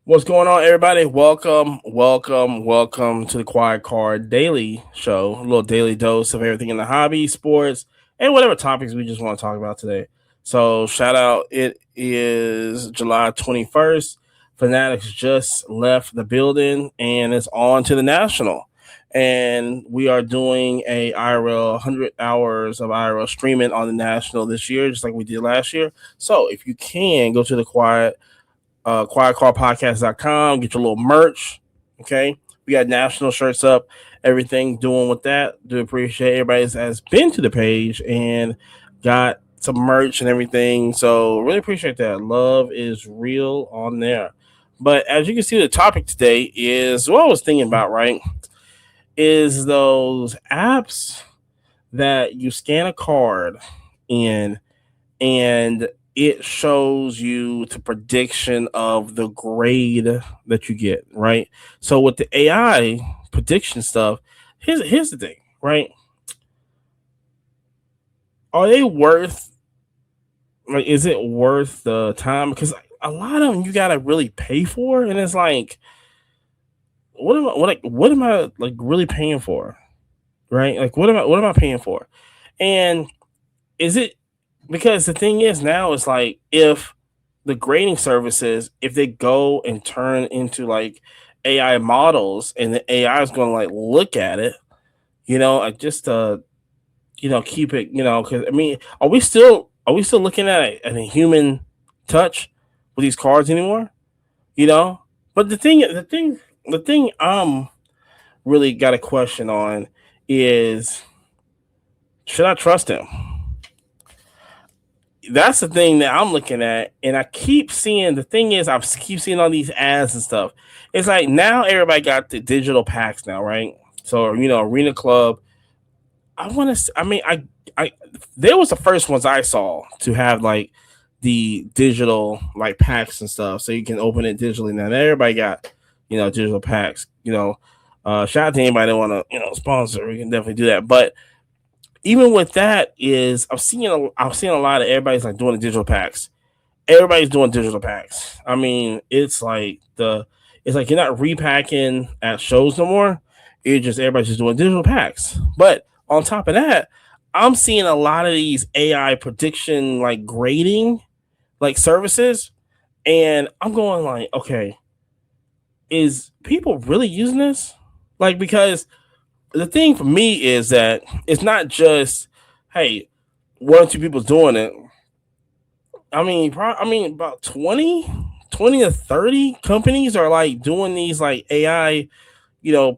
What's going on, everybody? Welcome to the Quiet Card Daily Show. A little daily dose of everything in the hobby, sports, and whatever topics we just want to talk about today. So, shout out! It is July 21st. Fanatics just left the building, and it's on to the National. And we are doing a IRL 100 hours of IRL streaming on the National this year, just like we did last year. So, if you can go to the quietcarpodcast.com. Get your little merch. Okay. We got national shirts up, everything doing with that. Do appreciate everybody has been to the page and got some merch and everything. So really appreciate that. Love is real on there. But as you can see, the topic today is what I was thinking about, right? Is those apps that you scan a card in and it shows you the prediction of the grade that you get, right? So with the AI prediction stuff, here's the thing, right? Are they worth like is it worth the time? Because a lot of them you gotta really pay for, and it's like, what am I like really paying for, right? Like what am I paying for? And is it because the thing is now it's like if the grading services, if they go and turn into like AI models and the AI is going to like look at it, like just keep it, because I mean, are we still looking at a human touch with these cards anymore? You know, but the thing I'm really got a question on is, should I trust him? That's the thing that I'm looking at, and I keep seeing. The thing is, I keep seeing all these ads and stuff. It's like now everybody got the digital packs now, right? So Arena Club. I want to. I mean, I, there was the first ones I saw to have like the digital like packs and stuff, so you can open it digitally. Now everybody got digital packs. Shout out to anybody that want to sponsor. We can definitely do that, but even with that is I've seen a lot of everybody's like doing the digital packs. Everybody's doing digital packs. I mean, it's like you're not repacking at shows no more. It's just everybody's just doing digital packs. But on top of that, I'm seeing a lot of these AI prediction like grading like services, and I'm going like, okay, is people really using this? Like because the thing for me is that it's not just hey, one or two people doing it. I mean about 20 to 30 companies are like doing these like AI,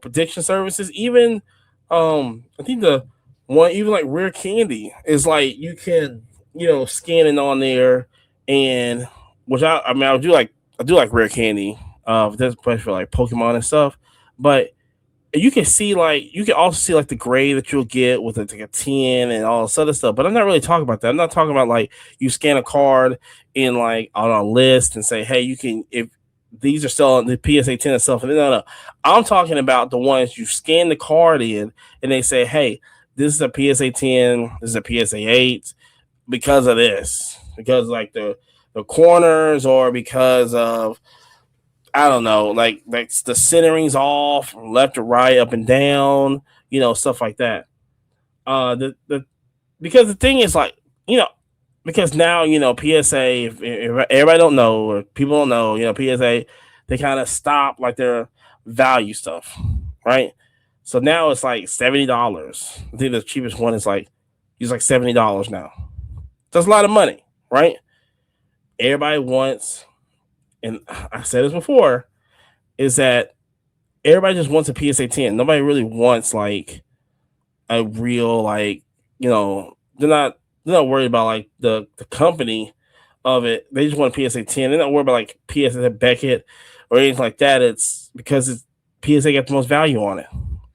prediction services. Even I think the one even like Rare Candy is like you can, scan it on there, and which I mean I do like Rare Candy. That's especially for like Pokemon and stuff. But you can also see like the grade that you'll get with like a 10 and all this other stuff. But I'm not really talking about that. I'm not talking about like you scan a card in like on a list and say, hey, you can if these are selling the PSA 10 and stuff. No. I'm talking about the ones you scan the card in and they say, hey, this is a PSA 10, this is a PSA 8 because of this. Because like the corners, or because of I don't know, like the centering's off from left to right, up and down, stuff like that. The because the thing is like because now PSA, if everybody don't know or people don't know, PSA they kind of stop like their value stuff, right? So now it's like $70. I think the cheapest one is like it's like $70 now. That's a lot of money, right? Everybody wants, and I said this before, is that everybody just wants a PSA 10. Nobody really wants like a real like they're not worried about like the company of it. They just want a PSA 10. They're not worried about like PSA Beckett or anything like that. It's because PSA got the most value on it,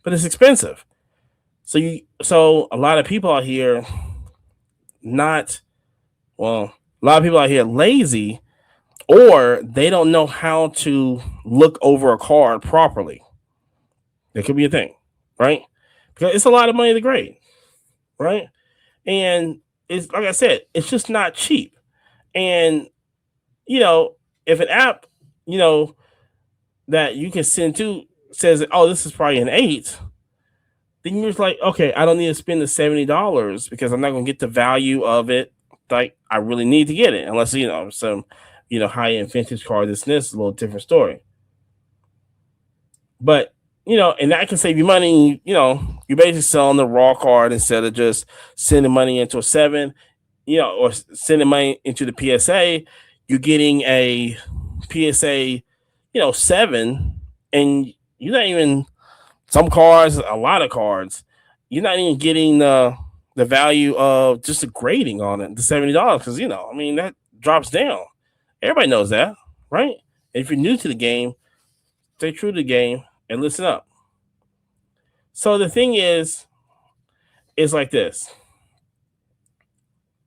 but it's expensive. So a lot of people out here not well, a lot of people out here lazy, or they don't know how to look over a card properly. That could be a thing, right? Because it's a lot of money to grade, right? And it's like I said, it's just not cheap. And you know, if an app, you know, that you can send to says, oh, this is probably an 8, then you're just like, okay, I don't need to spend the $70 because I'm not going to get the value of it. Like I really need to get it, unless some, high end vintage car. This is a little different story. But and that can save you money. You're basically selling the raw card instead of just sending money into a 7, or sending money into the PSA. You're getting a PSA, 7, and you're not even some cards, a lot of cards, you're not even getting the value of just the grading on it, the $70, because I mean that drops down. Everybody knows that, right? And if you're new to the game, stay true to the game and listen up. So the thing is like this.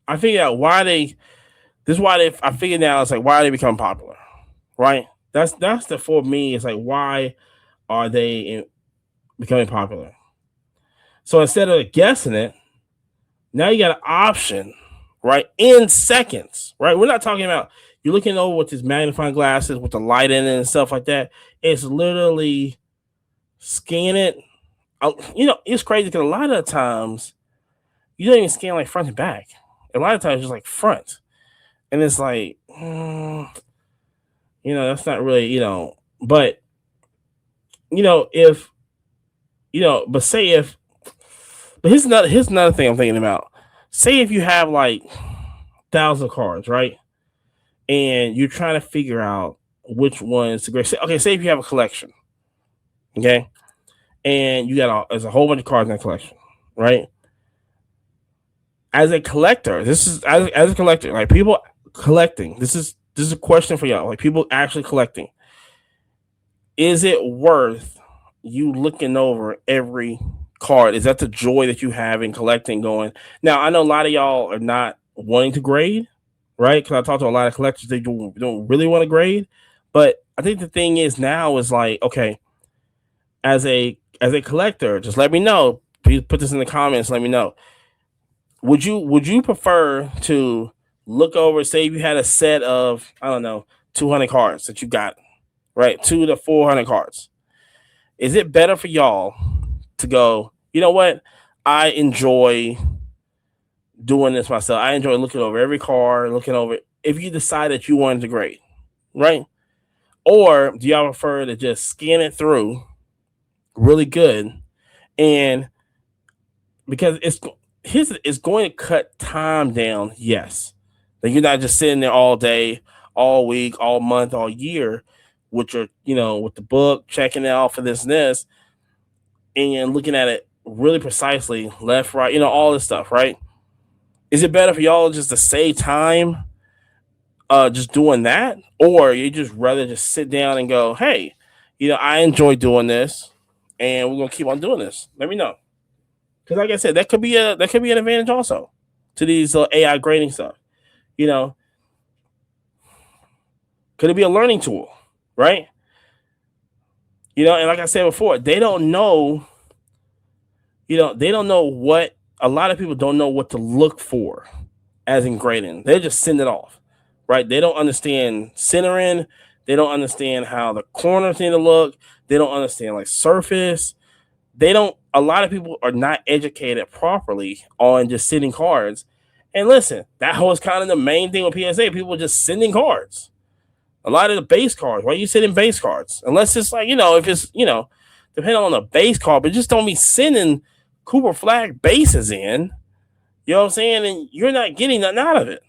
I figured out why they. This is why they. I figured out it's like why they become popular, right? That's the for me. It's like why are they becoming popular? So instead of guessing it, now you got an option, right? In seconds, right? We're not talking about you're looking over with these magnifying glasses with the light in it and stuff like that. It's literally scan it. It's crazy because a lot of times you don't even scan like front and back. A lot of times it's just like front, and it's like, that's not really, But if but say if, but here's another thing I'm thinking about. Say if you have like 1,000 cards, right? And you're trying to figure out which one's the great. Okay, say if you have a collection, okay, and you got there's a whole bunch of cards in that collection, right? As a collector, this is as a collector, like people collecting. This is a question for y'all, like people actually collecting. Is it worth you looking over every card? Is that the joy that you have in collecting? Going now, I know a lot of y'all are not wanting to grade, right? Because I talked to a lot of collectors, they don't really want to grade. But I think the thing is now is like, okay, as a collector, just let me know. Please put this in the comments. Let me know. Would you prefer to look over? Say if you had a set of, I don't know, 200 cards that you got, right? 200 to 400 cards. Is it better for y'all to go? You know what? I enjoy doing this myself. I enjoy looking over every card, looking over. If you decide that you wanted to grade, right? Or do y'all prefer to just scan it through really good, and because it's going to cut time down. Yes, that you're not just sitting there all day, all week, all month, all year with your with the book, checking it out for this and this, and looking at it really precisely, left, right, all this stuff, right? Is it better for y'all just to save time, just doing that, or you just rather just sit down and go, hey, I enjoy doing this, and we're gonna keep on doing this? Let me know. Because like I said, that could be an advantage also to these AI grading stuff. You know, could it be a learning tool, right? And like I said before, they don't know. They don't know what a lot of people don't know what to look for as in grading. They just send it off, right? They don't understand centering. They don't understand how the corners need to look. They don't understand like surface. They don't. A lot of people are not educated properly on just sending cards. And listen, that was kind of the main thing with PSA. People were just sending cards. A lot of the base cards. Why are you sending base cards? Unless it's like, if it's, depending on the base card, but just don't be sending Cooper Flag bases in. You know what I'm saying? And you're not getting nothing out of it.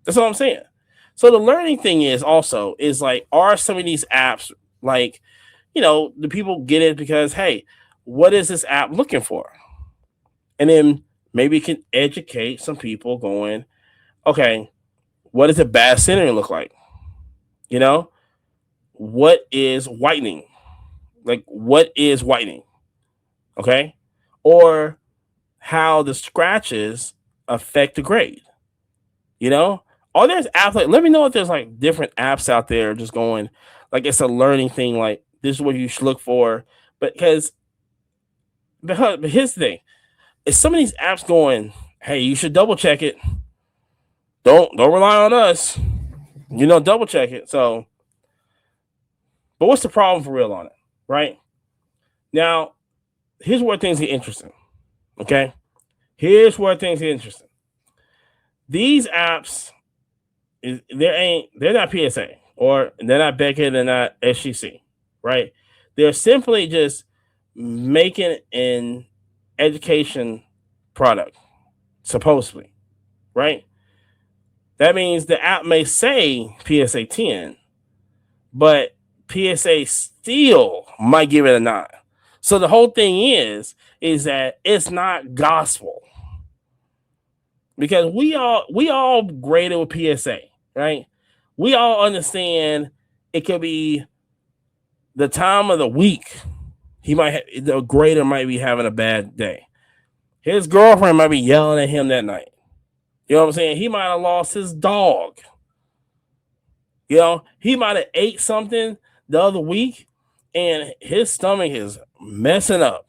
That's what I'm saying. So the learning thing is like, are some of these apps like, the people get it because, hey, what is this app looking for? And then maybe it can educate some people going, okay, what does a bad centering look like? What is whitening? Like, what is whitening? Okay. Or how the scratches affect the grade. All there's apps like, let me know if there's like different apps out there just going, like, it's a learning thing. Like, this is what you should look for. But here's the thing: is some of these apps going, hey, you should double check it. Don't rely on us. Double check it. So But what's the problem for real on it, right? Now, here's where things get interesting. Okay, here's where things get interesting. These apps, they're not PSA or they're not Beckett, they're not SGC, right? They're simply just making an education product, supposedly, right? That means the app may say PSA 10, but PSA still might give it a 9. So the whole thing is that it's not gospel because we all graded with PSA, right? We all understand it could be the time of the week. The grader might be having a bad day. His girlfriend might be yelling at him that night. You know what I'm saying? He might have lost his dog. You know, he might have ate something the other week and his stomach is messing up.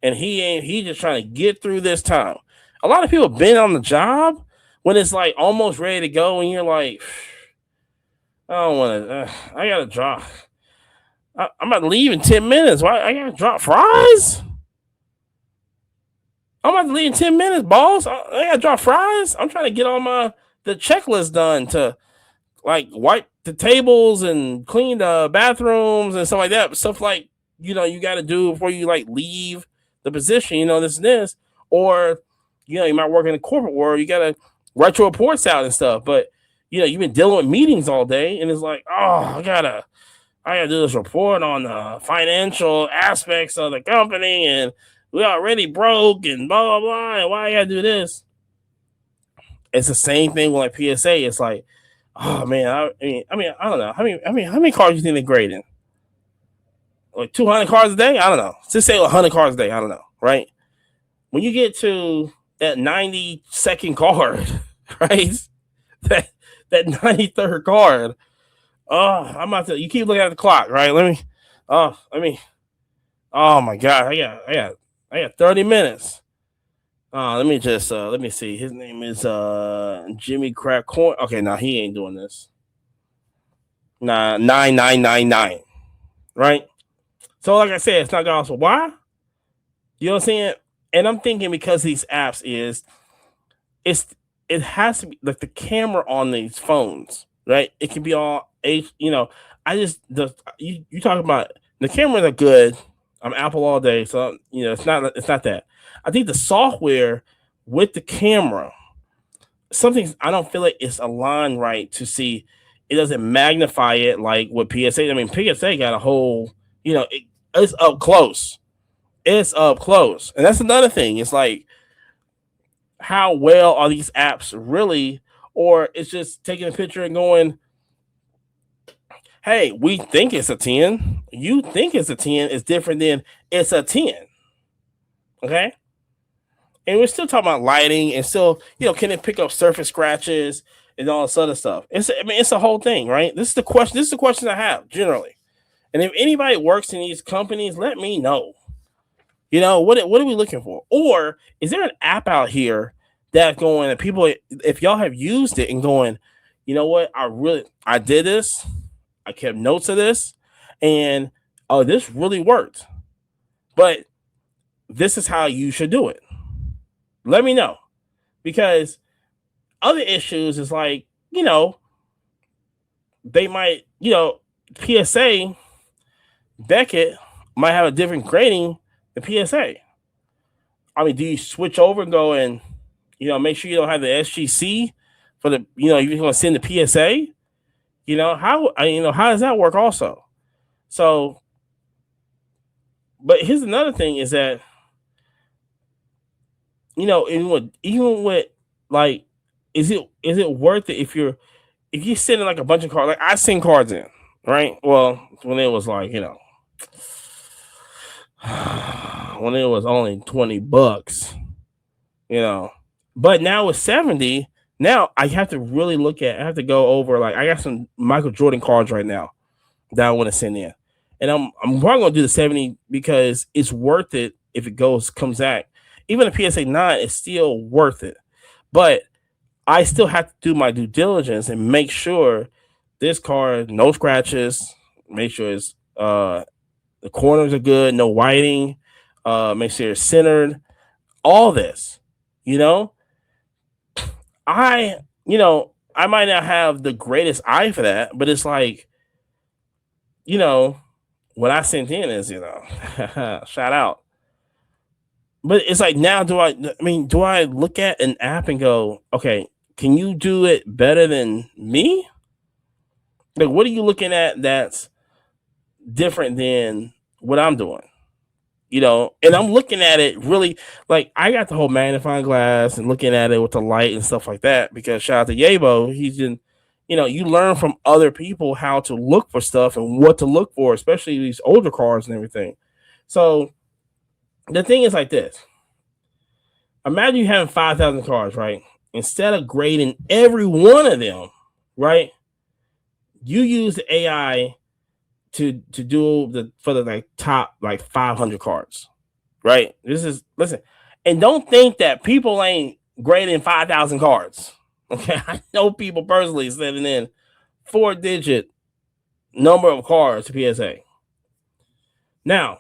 And he just trying to get through this time. A lot of people been on the job when it's like almost ready to go and you're like, I don't want to, I got to drop. I'm about to leave in 10 minutes. Why I got to drop fries? I'm about to leave in 10 minutes, boss. I got to drop fries. I'm trying to get all the checklist done to like wipe the tables and clean the bathrooms and stuff like that. Stuff like, you got to do before you like leave the position, this and this. Or, you might work in the corporate world. You got to write your reports out and stuff. But, you've been dealing with meetings all day and it's like, oh, I gotta do this report on the financial aspects of the company and we already broke and blah, blah, blah. And why I gotta do this? It's the same thing with like PSA. It's like, oh man, I don't know. How many cars do you think they're grading? Like 200 cars a day? I don't know. Just say 100 cars a day. I don't know, right? When you get to that 92nd card, right? That 93rd card. Oh, I'm about to. You keep looking at the clock, right? Oh my God, I got 30 minutes. Let me see. His name is Jimmy Crack Corn. Okay, now he ain't doing this. Nah, 9999. Right? So like I said, it's not gospel. Why? You know what I'm saying? And I'm thinking because these apps it has to be like the camera on these phones, right? It can be all I just you talk about the cameras are good. I'm Apple all day, so it's not that. I think the software with the camera, something I don't feel like it's aligned right to see. It doesn't magnify it like with PSA. I mean, PSA got a whole, it's up close. It's up close, and that's another thing. It's like, how well are these apps really, or it's just taking a picture and going, hey, we think it's a 10. You think it's a 10. It's different than it's a 10. Okay? And we're still talking about lighting and still, can it pick up surface scratches and all this other stuff? It's a whole thing, right? This is the question. This is the question I have generally. And if anybody works in these companies, let me know. What are we looking for? Or is there an app out here that's going and people, if y'all have used it and going, you know what? I did this. I kept notes of this, and this really worked. But this is how you should do it. Let me know, because other issues is like, they might, PSA Beckett might have a different grading than PSA. I mean, do you switch over and go and make sure you don't have the SGC for the you're going to send the PSA? How does that work also? So, but here's another thing is that, even with like, is it worth it if you're sending like a bunch of cards? Like I send cards in, right? Well, when it was like, when it was only $20, but now it's 70. Now I have to really I have to go over, like I got some Michael Jordan cards right now that I want to send in. And I'm probably gonna do the 70 because it's worth it if it comes back. Even a PSA 9 is still worth it. But I still have to do my due diligence and make sure this card, no scratches, Make sure the corners are good, no whiting. Make sure it's centered. All this, you know, I I might not have the greatest eye for that, but it's like, you know, what I sent in is, shout out. But it's like, now, do I look at an app and go, okay, can you do it better than me? Like, what are you looking at that's different than what I'm doing? And I'm looking at it really, like, I got the whole magnifying glass and looking at it with the light and stuff like that, because shout out to Yabo, he's in, you learn from other people how to look for stuff and what to look for, especially these older cars and everything. So the thing is like this: imagine you having 5,000 cars, right? Instead of grading every one of them, right, you use the AI to do for the like top like 500 cards, right? Listen, and don't think that people ain't grading 5,000 cards. Okay, I know people personally sending in 4-digit number of cards to PSA. Now,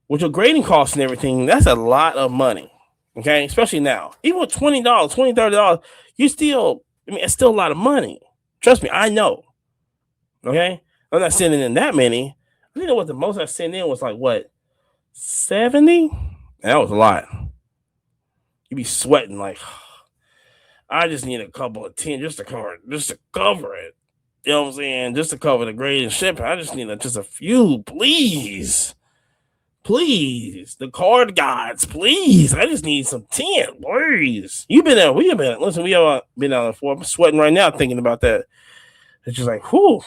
with your grading costs and everything, that's a lot of money. Okay, especially now, even with $20, $30, you still, it's still a lot of money. Trust me, I know. Okay, I'm not sending in that many. You know what? The most I sent in was like what, 70? That was a lot. You be sweating like, I just need a couple of 10 just to cover it. You know what I'm saying? Just to cover the grade and shipping. I just need just a few, please. Please. The card gods, please. I just need some 10, please. You've been there. We have been. Listen, we have been out before. I'm sweating right now thinking about that. It's just like, whew.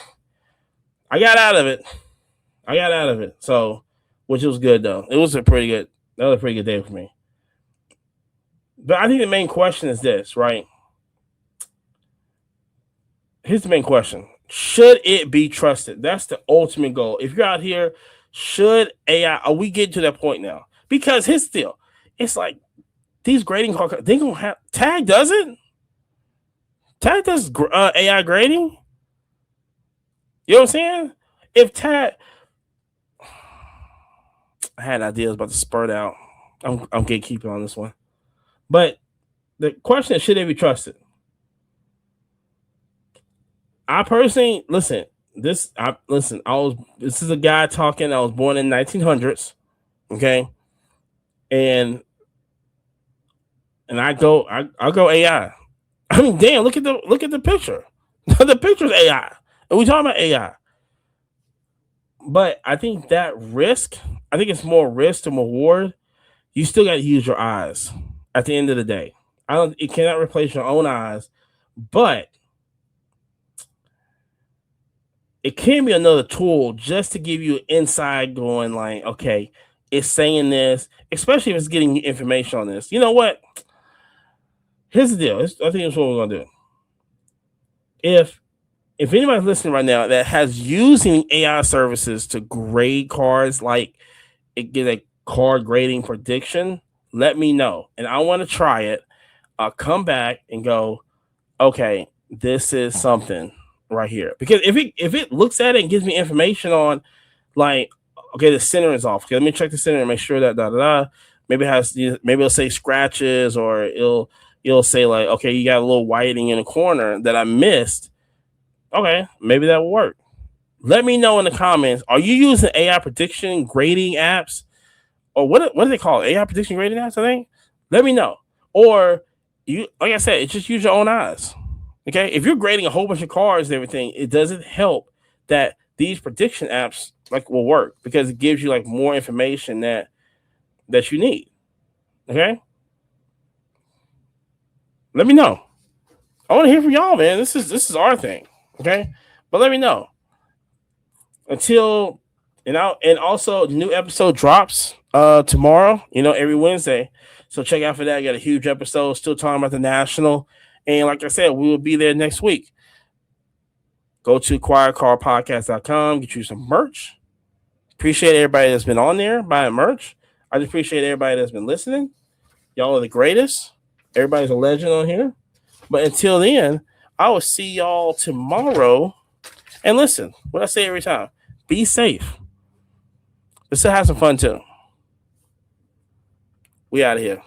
I got out of it. So, which was good though. That was a pretty good day for me. But I think the main question is this, right? Here's the main question: should it be trusted? That's the ultimate goal. If you're out here, should AI? Are we getting to that point now? Because here's the deal: it's like these grading cards, they gonna have Tag does it. Tag does AI grading. You know what I'm saying? If Tag, I had ideas about to spurt out. I'm gatekeeping on this one, but the question is, should they be trusted? I personally listen. This is a guy talking. I was born in 1900s. Okay, and I go AI. I mean, damn! Look at the picture. The picture's AI, and we talking about AI. But I think that risk, I think it's more risk to reward. You still got to use your eyes at the end of the day. It cannot replace your own eyes, but it can be another tool just to give you an inside going like, okay, it's saying this, especially if it's getting information on this. You know what? Here's the deal. I think that's what we're gonna do. If anybody's listening right now that has using AI services to grade cards, like it get a card grading prediction, let me know. And I want to try it. I'll come back and go, okay, this is something right here. Because if it looks at it and gives me information on like, okay, the center is off. Okay, let me check the center and make sure that maybe it'll say scratches, or it'll say like, okay, you got a little whiting in the corner that I missed. Okay, maybe that will work. Let me know in the comments. Are you using AI prediction grading apps, or what do they call it? AI prediction grading apps? I think. Let me know. Or you, like I said, just use your own eyes. Okay, if you're grading a whole bunch of cards and everything, it doesn't help that these prediction apps like will work, because it gives you like more information that you need. Okay, let me know. I want to hear from y'all, man. This is our thing. Okay, but let me know. Until and also new episode drops tomorrow. Every Wednesday. So check out for that. I got a huge episode still talking about the national. And like I said, we will be there next week. Go to quietcarpodcast.com, get you some merch. Appreciate everybody that's been on there buying merch. I just appreciate everybody that's been listening. Y'all are the greatest. Everybody's a legend on here. But until then, I will see y'all tomorrow. And listen, what I say every time, Be safe, but still have some fun too. We out of here.